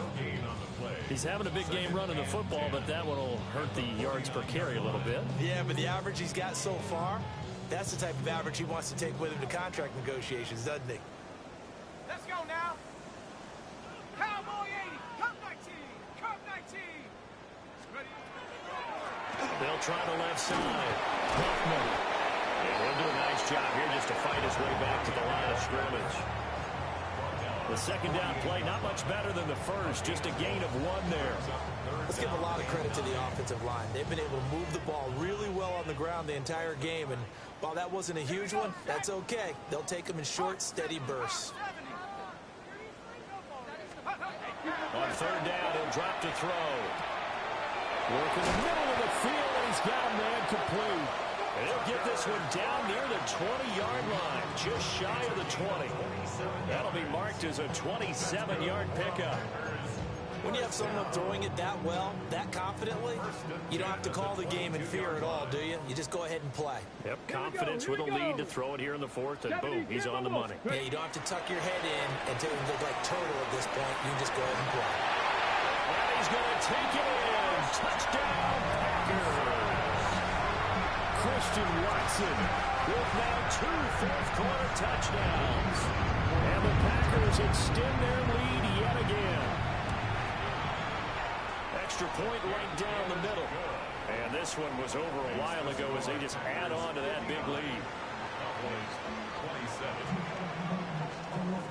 He's having a big game running the football, but that one will hurt the yards per carry a little bit. Yeah, but the average he's got so far, that's the type of average he wants to take with him to contract negotiations, doesn't he? Let's go now. Cowboy 80. Come 19. Come 19. Ready? They'll try the left side. Huffman. And he'll do a nice job here just to fight his way back to the line of scrimmage. The second down play, not much better than the first, just a gain of 1 there. Let's give a lot of credit to the offensive line. They've been able to move the ball really well on the ground the entire game, and while that wasn't a huge one, that's okay. They'll take them in short, steady bursts. On third down, he'll drop to throw. Work in the middle of the field, and he's got a man complete. And he'll get this one down near the 20-yard line, just shy of the 20. That'll be marked as a 27-yard pickup. When you have someone throwing it that well, that confidently, you don't have to call the game in fear at all, do you? You just go ahead and play. Yep, confidence with a lead to throw it here in the fourth, and boom, he's on the money. Yeah, you don't have to tuck your head in and look like turtle at this point. You can just go ahead and play. And he's going to take it in. Touchdown, Packers. Christian Watson with now 2 fourth-quarter touchdowns. And the Packers extend their lead yet again. Extra point right down the middle. And this one was over a while ago as they just add on to that big lead.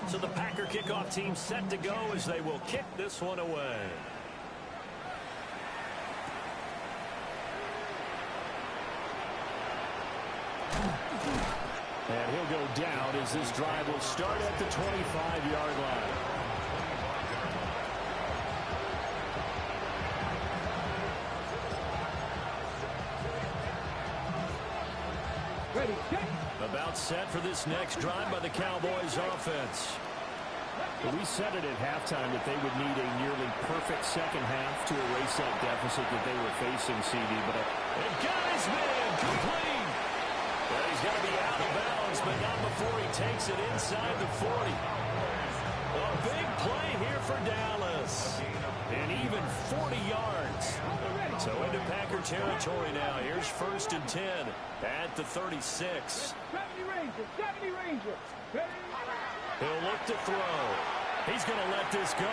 So the Packer kickoff team set to go as they will kick this one away. And he'll go down as this drive will start at the 25-yard line. Ready, set. About set for this next drive by the Cowboys offense. We said it at halftime that they would need a nearly perfect second half to erase that deficit that they were facing, CD. But they've got his man complete. Well, he's got to be out of bounds, but not before he takes it inside the 40. A big play here for Dallas. And even 40 yards. So into Packer territory now. Here's 1st and 10 at the 36. 70 Ranger, 70 Ranger. Ready? He'll look to throw. He's going to let this go.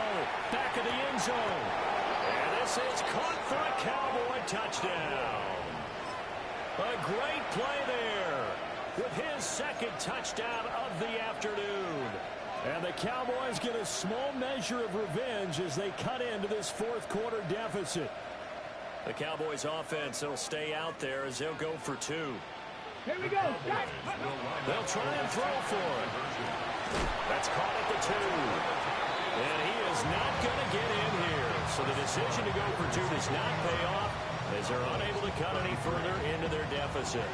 Back of the end zone. And this is caught for a Cowboy touchdown. A great play there with his second touchdown of the afternoon. And the Cowboys get a small measure of revenge as they cut into this fourth-quarter deficit. The Cowboys offense will stay out there as they'll go for 2. Here we go. Set. They'll try and throw for it. That's caught at the 2. And he is not going to get in here. So the decision to go for 2 does not pay off as they're unable to cut any further into their deficit.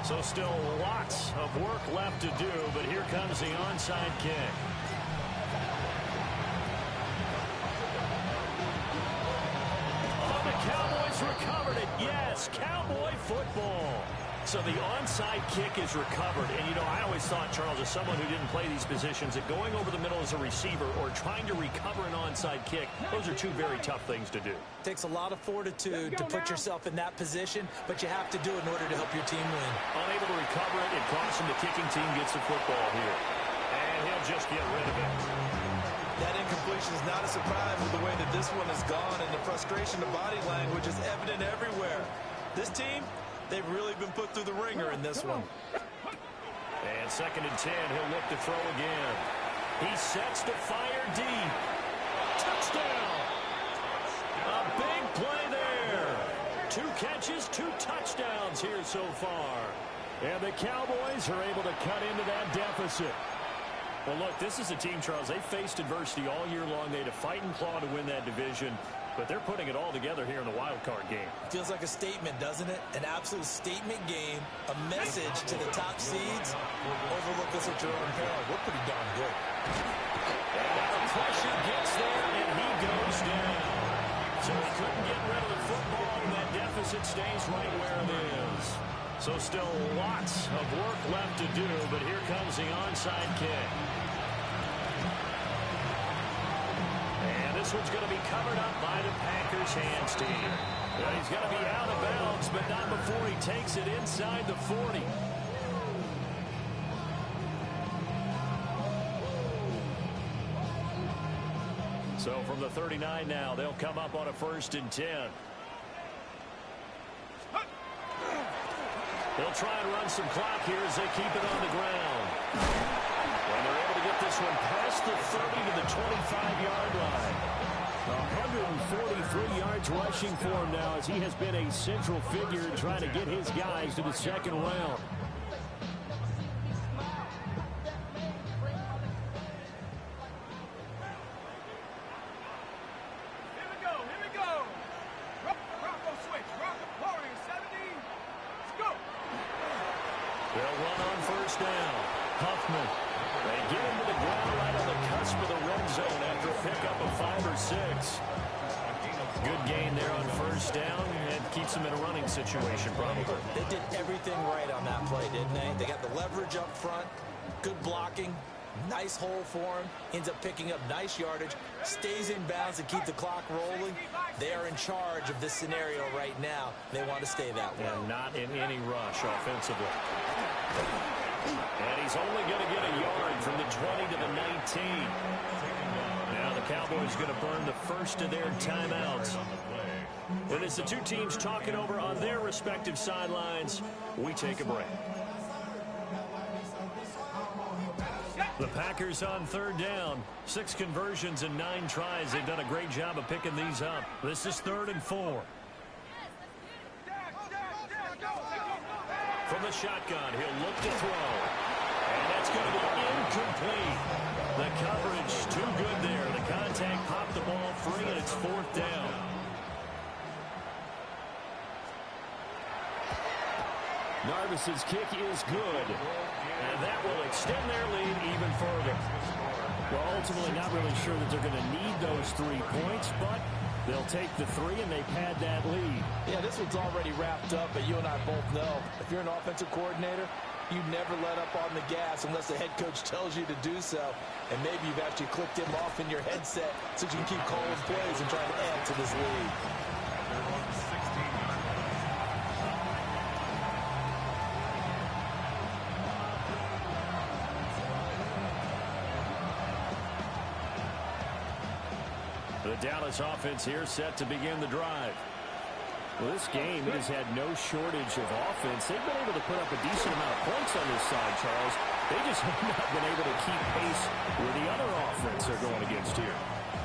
So still lots of work left to do, but here comes the onside kick. Oh, the Cowboys recovered it. Yes, Cowboy football. So the onside kick is recovered. And, you know, I always thought, Charles, as someone who didn't play these positions, that going over the middle as a receiver or trying to recover an onside kick, those are 2 very tough things to do. It takes a lot of fortitude to put yourself in that position, but you have to do it in order to help your team win. Unable to recover it, it costs him. The kicking team gets the football here. And he'll just get rid of it. That incompletion is not a surprise with the way that this one has gone, and the frustration, the body language is evident everywhere. This team, they've really been put through the ringer in this one. And 2nd and 10, he'll look to throw again. He sets to fire deep. Touchdown! A big play there. 2 catches, 2 touchdowns here so far. And the Cowboys are able to cut into that deficit. Well, look, this is a team, Charles, they faced adversity all year long. They had to fight and claw to win that division, but they're putting it all together here in the wild card game. Feels like a statement, doesn't it? An absolute statement game, a message to the top seeds. Overlook this at your own peril. We're pretty darn good. And now the pressure gets there, and he goes down. So he couldn't get rid of the football, and that deficit stays right where it is. So still lots of work left to do, but here comes the onside kick. And this one's going to be covered up by the Packers hands team. Well, he's going to be out of bounds, but not before he takes it inside the 40. So from the 39 now, they'll come up on a 1st and 10. They'll try and run some clock here as they keep it on the ground. And they're able to get this one past the 30 to the 25-yard line. 143 yards rushing for him now as he has been a central figure in trying to get his guys to the second round. They'll run on 1st down. Huffman. They get him to the ground right on the cusp of the red zone after a pickup of 5 or 6. Good gain there on 1st down and keeps them in a running situation probably. They did everything right on that play, didn't they? They got the leverage up front, good blocking, nice hole for him, ends up picking up nice yardage, stays in bounds to keep the clock rolling. They are in charge of this scenario right now. They want to stay that way. And not in any rush offensively. And he's only going to get a yard from the 20 to the 19. Now the Cowboys going to burn the first of their timeouts. And as the two teams talking over on their respective sidelines, we take a break. The Packers on 3rd down. 6 conversions and 9 tries. They've done a great job of picking these up. This is 3rd and 4. From the shotgun, he'll look to throw. And that's going to be incomplete. The coverage too good there. The contact popped the ball free, and it's 4th down. Narvis's kick is good. And that will extend their lead even further. Well, ultimately not really sure that they're going to need those 3 points, but they'll take the 3 and they pad that lead. Yeah, this one's already wrapped up, but you and I both know if you're an offensive coordinator, you never let up on the gas unless the head coach tells you to do so. And maybe you've actually clicked him off in your headset so you can keep calling plays and trying to add to this lead. The Dallas offense here set to begin the drive. Well, this game has had no shortage of offense. They've been able to put up a decent amount of points on this side, Charles. They just have not been able to keep pace with the other offense they're going against here.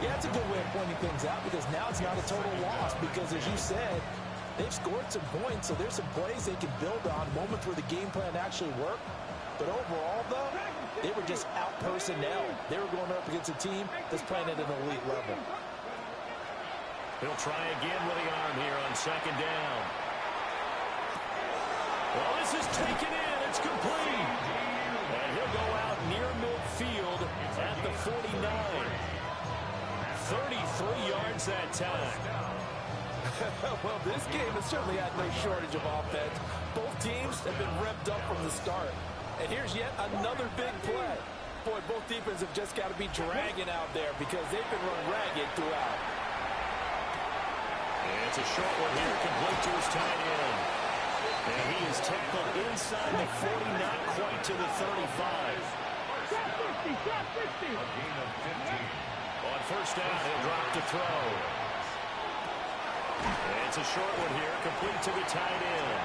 Yeah, it's a good way of pointing things out because now it's not a total loss because, as you said, they've scored some points, so there's some plays they can build on, moments where the game plan actually worked. But overall, though, they were just out personnel. They were going up against a team that's playing at an elite level. He'll try again with the arm here on 2nd down. Well, this is taken in. It's complete. And he'll go out near midfield at the 49. 33 yards that time. Well, this game has certainly had no shortage of offense. Both teams have been revved up from the start. And here's yet another big play. Boy, both defenses have just got to be dragging out there because they've been run ragged throughout. And it's a short one here, complete to his tight end. And he is tackled inside the 40, not quite to the 35. Shot 50, shot 50. A gain of 15. On 1st down, he'll drop to throw. And it's a short one here, complete to the tight end.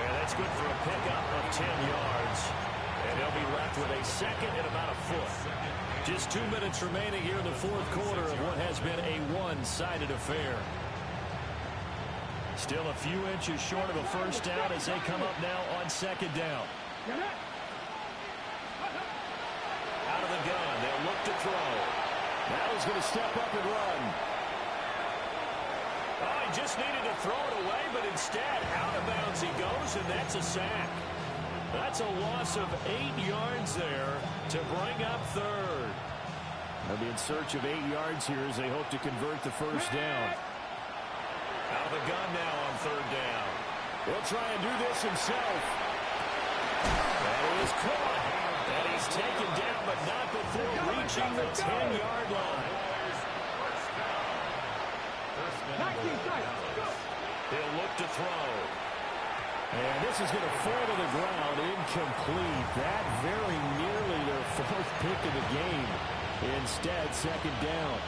And that's good for a pickup of 10 yards. And they'll be left with a 2nd and about a foot. Just 2 minutes remaining here in the 4th quarter of what has been a one-sided affair. Still a few inches short of a 1st down as they come up now on 2nd down. Out of the gun, they'll look to throw. Now he's going to step up and run. Oh, he just needed to throw it away, but instead, out of bounds he goes, and that's a sack. That's a loss of 8 yards there to bring up third. They'll be in search of 8 yards here as they hope to convert the first down. Out of the gun now on third down. He'll try and do this himself. That is caught. And he's taken down, but not before reaching the 10-yard line. He'll look to throw. And this is going to fall to the ground, incomplete. That very nearly their fourth pick of the game. Instead, second down.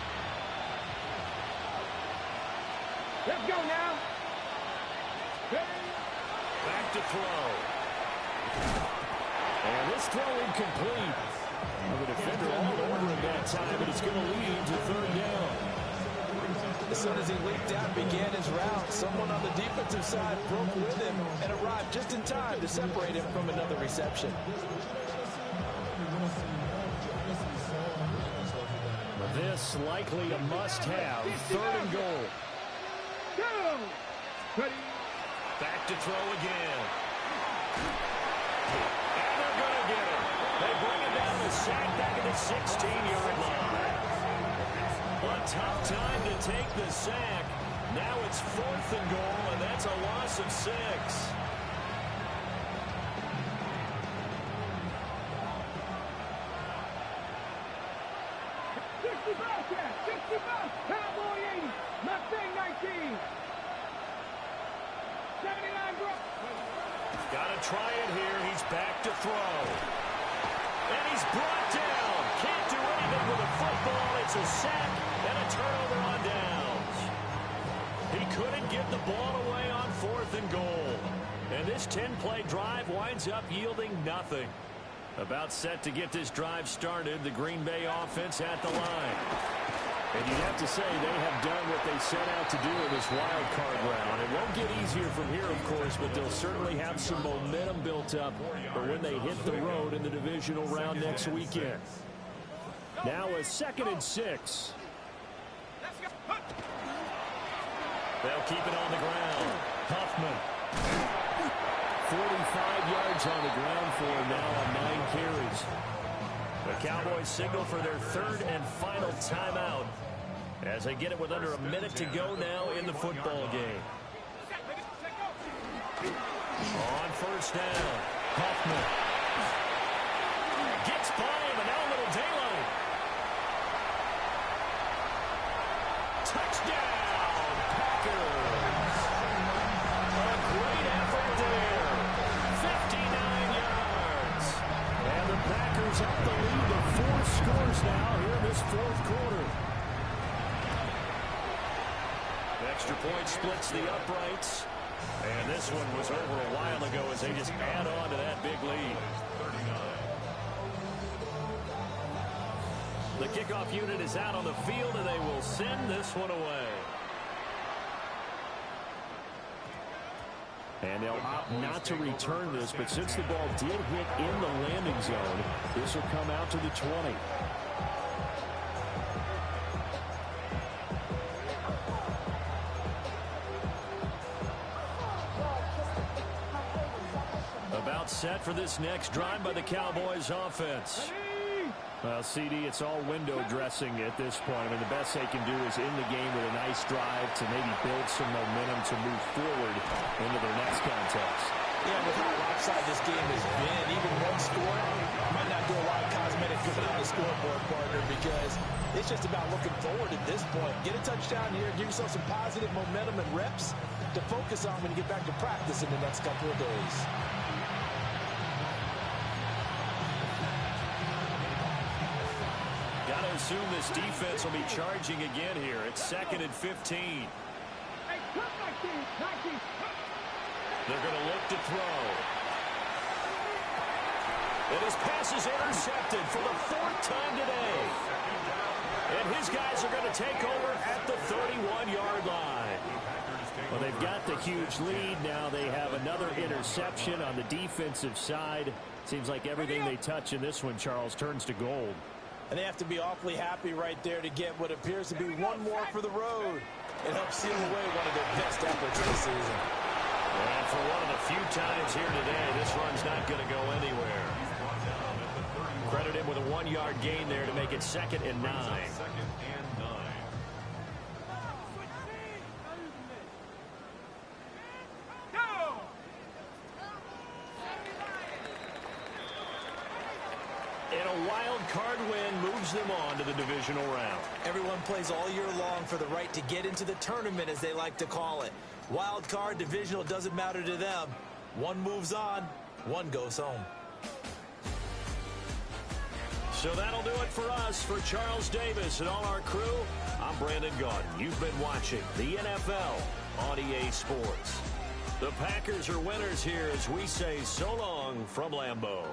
Let's go now. Back to throw. And this throw incomplete. The defender all over him that time, but it's going to lead to third down. As soon as he leaked out, began his route, someone on the defensive side broke with him and arrived just in time to separate him from another reception. This likely a must-have. Third and goal. Back to throw again. And they're going to get him. They bring him down the sack back at the 16-yard line. A tough time to take the sack. Now it's fourth and goal, and that's a loss of 6. Cowboy 80, Mustang 19. 79 bro. Got to try it here. He's back to throw. And he's brought down. Can't do anything with a football. It's a sack and a turnover on downs. He couldn't get the ball away on fourth and goal. And this 10-play drive winds up yielding nothing. About set to get this drive started, the Green Bay offense at the line. And you'd have to say they have done what they set out to do in this wild card round. It won't get easier from here, of course, but they'll certainly have some momentum built up for when they hit the road in the divisional round next weekend. Now a 2nd and 6. They'll keep it on the ground. Huffman. 45 yards on the ground for him now on 9 carries. The Cowboys signal for their third and final timeout as they get it with under a minute to go now in the football game. On first down, Hoffman gets by him, and now a little daylight. Touchdown, Packers. A great effort there. 59 yards. And the Packers up the lead to 4 scores now here in this fourth quarter. Extra point splits the uprights. And this one was over a while ago as they just add on to that big lead. The kickoff unit is out on the field, and they will send this one away. And they'll opt not to return this, but since the ball did hit in the landing zone, this will come out to the 20. About set for this next drive by the Cowboys offense. Well, CD, it's all window dressing at this point. I mean, the best they can do is in the game with a nice drive to maybe build some momentum to move forward into their next contest. Yeah, with how lopsided this game has been, even one score might not do a lot of cosmetic good on the scoreboard, partner, because it's just about looking forward at this point. Get a touchdown here, give yourself some positive momentum and reps to focus on when you get back to practice in the next couple of days. Got to assume this defense will be charging again here. It's 2nd and 15. Hey, come 19. They're going to look to throw. And his pass is intercepted for the 4th time today. And his guys are going to take over at the 31-yard line. Well, they've got the huge lead. Now they have another interception on the defensive side. Seems like everything they touch in this one, Charles, turns to gold. And they have to be awfully happy right there to get what appears to be one more for the road. It helps seal away one of their best efforts of the season. And for one of the few times here today, this run's not going to go anywhere. Credit him with a 1-yard gain there to make it 2nd and 9. And a wild card win moves them on to the divisional round. Everyone plays all year long for the right to get into the tournament, as they like to call it. Wild card, divisional, doesn't matter to them. One moves on, one goes home. So that'll do it for us. For Charles Davis and all our crew, I'm Brandon Gaudin. You've been watching the NFL on EA Sports. The Packers are winners here as we say so long from Lambeau.